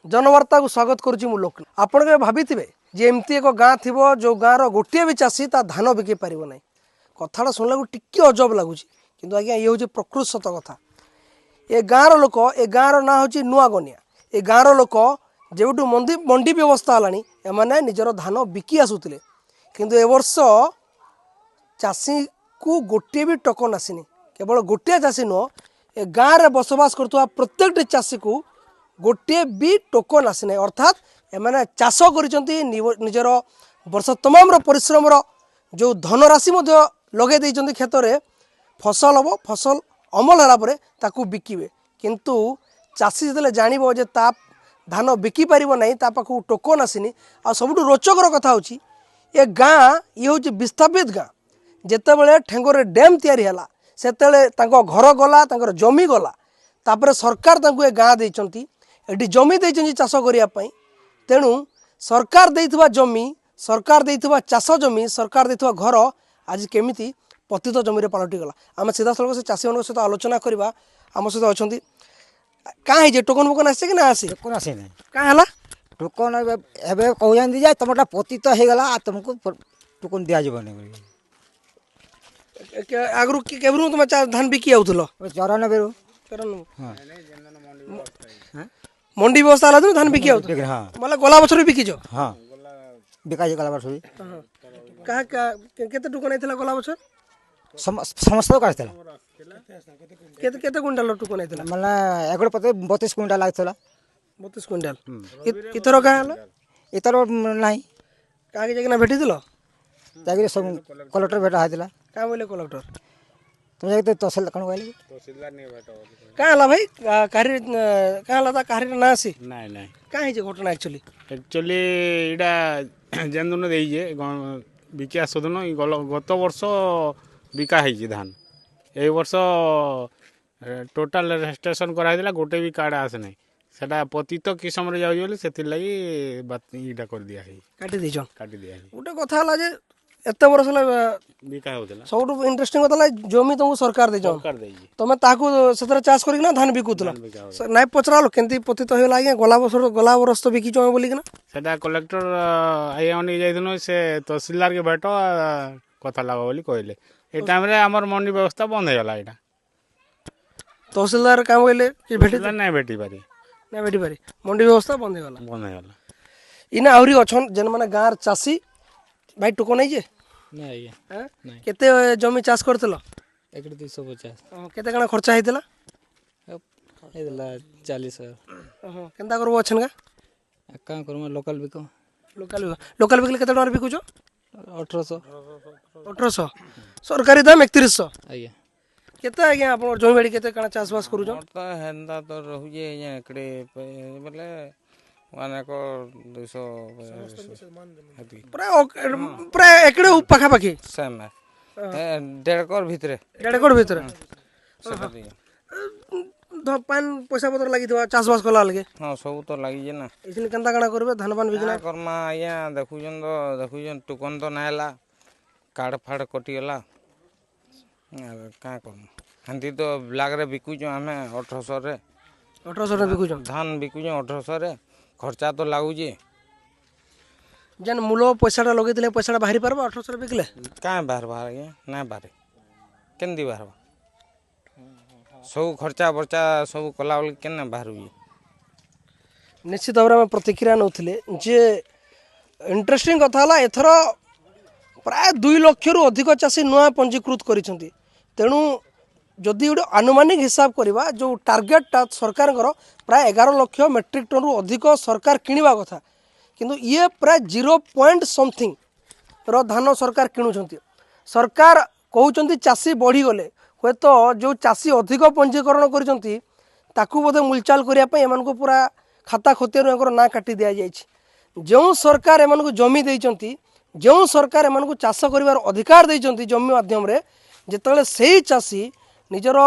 जनवार्ता को स्वागत करुच्ची मु लोक आपण के भाभी जे एमती एक गाँ थी जो गाँव गोटे भी चाषी ता धान बिके पार ना कथा शुणला टिके अजब लगुच कि आज्ञा ये हूँ प्रकृत सत कथा ए गाँव लोक ए गाँव ना हूँ नुआ गनिया ए गाँव लोक जो मंडी व्यवस्था है निजर धान बिकी आसुले किंतु ए वर्ष चाषी को गोटे भी टोकन आसीनी केवल गोटे चाषी नुह ए गाँव में बसवास कर प्रत्येक चाषी को गोटे भी टोकन आसी ना अर्थात एमाने चाष कर निजर वर्ष तमाम परिश्रम जो धनराशि लगे देइचंती खेत रे फसल हम फसल अमल है ताकू बिकिबे किंतु चाषी जो जानव जे ता धान बिकी पार ना ता पाखु टोकन आसीनी आ सबुठ रोचकर कथा होची ए गाँ ये हूँ विस्थापित गाँ जितेबाला ठेंगोरे डैम तैयारी है सेतेले घर गला जमी गला तापर सरकार ए गाँ देइचंती एटी जमी देइचंती चाष करने तेणु सरकार देइथिबा जमी सरकार देइथिबा चाष जमी सरकार देइथिबा घर आज केमिति पतित जमी पलटि गला आम सीधा सड़क से चाषी मान सहित आलोचना करवा आम सहित अच्छा कहीं टोकन फोकन आसे कि ना आसे टोकन आसे ना क्या टोकन एबे कहते जाए तुमटा पतित हो गला तुमको टोकन दिया जबनी आगु केबरू तुम धान बिकी आउथलो 94 मंडी व्यवस्था आला धान बिकी आउथ हां मतलब गला बछर बिकी जो हां बिका जे गला बछर कहा केते टोकन आइथला गला बछर समस्त काटला केते केते क्विंटल टोकन आइथला मतलब एगड़ पते 32 क्विंटल लागथला 32 क्विंटल इथरो का हला इतर नाही का के जगना भेटी दिलो जागिरे सब कलेक्टर भेटा हाइतला का बोले कलेक्टर तुम जाके तहसील कौन कहले तहसीलदार नहीं भेटा का हला भाई कारी का हला ता कारी ना आसी नहीं नहीं का है जे घटना एक्चुअली इडा जेन देई जे बिकी आसदन गत वर्ष बिका है धान ए वर्ष टोटाल रजिस्ट्रेशन कराइला गोटे भी कार्ड आसे नहीं सेटा पतित किसम रे जाउ बोले सेति लागि इडा कर दिया है काटी दिजन काटी दिया है गोटे कथा हला जे एते वर्ष बिका होतला सबटु इंटरेस्टिंग कथा जमी तुमको सरकार दे सरकार देई तमे ताकू सेतरे चाष करिक ना धान बिकुतला नाइ पचरालो केंती पतित होइला आगे गला बरस तो बिकी जमे बोली कि ना सेटा कलेक्टर आया अनि जाइदनो से तहसीलदार के भेटो कथा लागा बोली कहले ए टाइम रे हमर मंडी व्यवस्था बंद हो गला एटा तहसीलदार काम कहले कि भेटी नहीं भेटी पारी नहीं भेटी पारी मंडी व्यवस्था बंद हो गला इना आउरी अछन जेन माने गाँर चाषी भाई टोको नहीं जे नहीं नहीं केते जमी चाष करतलो एकड़ 250 केते कणा खर्चा हेतला हेतला 40 केंता करबो अछन का करम लोकल बिको लोकल बिकले केते डर बिकुजो 1800 सरकारी दाम 3100 आज्ञा केते आज्ञा आपण जमी बाड़ी केते कणा चाष बास करूजो तो हेंदा तो रहु जे एकड़े बोले माने को 200 प्राय एकड़े पाखा पाखी सेम है 1.5 करोड़ भितरे 1.5 करोड़ भितरे पान पैसा पत्र लागि थवा चाष बास कला लगे हां सब तो लागि जे ना इसिन केंता कणा करबे धान पान बिकना करमा आया देखुजन टुकन तो नायला कार्ड फाड़ कटि गला का करम हंती तो ब्लैक रे बिकु जो हमें 1800 रे बिकु धान बिकु जो 1800 रे खर्चा तो लागू जे जन मूल पैसाटा लगे पैसा बाहरी पार 1800 बिकले क्या बाहर ना बाहर केंदी बाहर सब खर्चा बर्चा सब कला बेल के बाहर निश्चित भाव में प्रतिक्रिया नौले जे इंटरेस्टिंग कथा एथर प्राय 2 लाख रु अधिक चाषी नुआ पंजीकृत करिसेंती तेणु जदि गोटे आनुमानिक हिसाब करवा जो टार्गेटा सरकार प्राय 11 लाख मेट्रिक टन रु अधिक सरकार किणवा कथा किंतु ये प्राय 0 पॉइंट समथिंग धान सरकार किणुंट सरकार कहते चाषी बढ़ीगले हे तो जो चाषी अधिक पंजीकरण कर बोधे मूलचाल करने पूरा खाता खतियार ना काटी दि जाए जो सरकार एम जमी देती जो सरकार एम चाष कर अधिकार देती जमी माध्यम जिते से चाषी निजर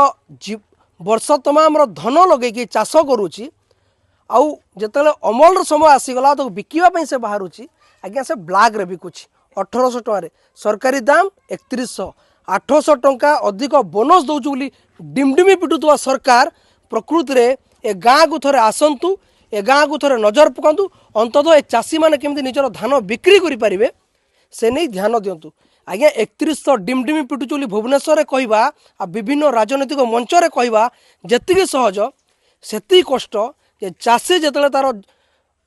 वर्ष तमाम धन लगे चाष करुच्ची आउ जिते अमल समय आसीगला तो बिकवाई से बाहर आज्ञा से ब्लैक रे बिकुची 1800 टकर सरकारी दाम 3100 800 टंका अधिक बोनस दौचु डिमडिमी पिटुवा सरकार प्रकृति रे ए गाँ को थोड़े आसतु ए गाँ को थोड़े नजर पकातु अंततः ए चाषी मैंने केमती निजर धान बिक्री करें से नहीं ध्यान दिंतु आज्ञा 3100 डिमडिमी पिटुचु बोली भुवनेश्वर कहवा आ विभिन्न राजनैतिक मंचरे कहवा जी सहज से कष्ट जे चाषी जिते तार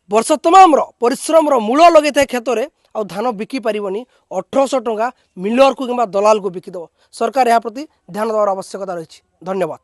वर्ष तमाम परिश्रम मूल लगे था क्षेत्र में आ धान बिकी पारिबनी 1800 टंका मिलर को कि दलाल को बिकिदेव सरकार यह प्रति ध्यान देवार आवश्यकता रही। धन्यवाद।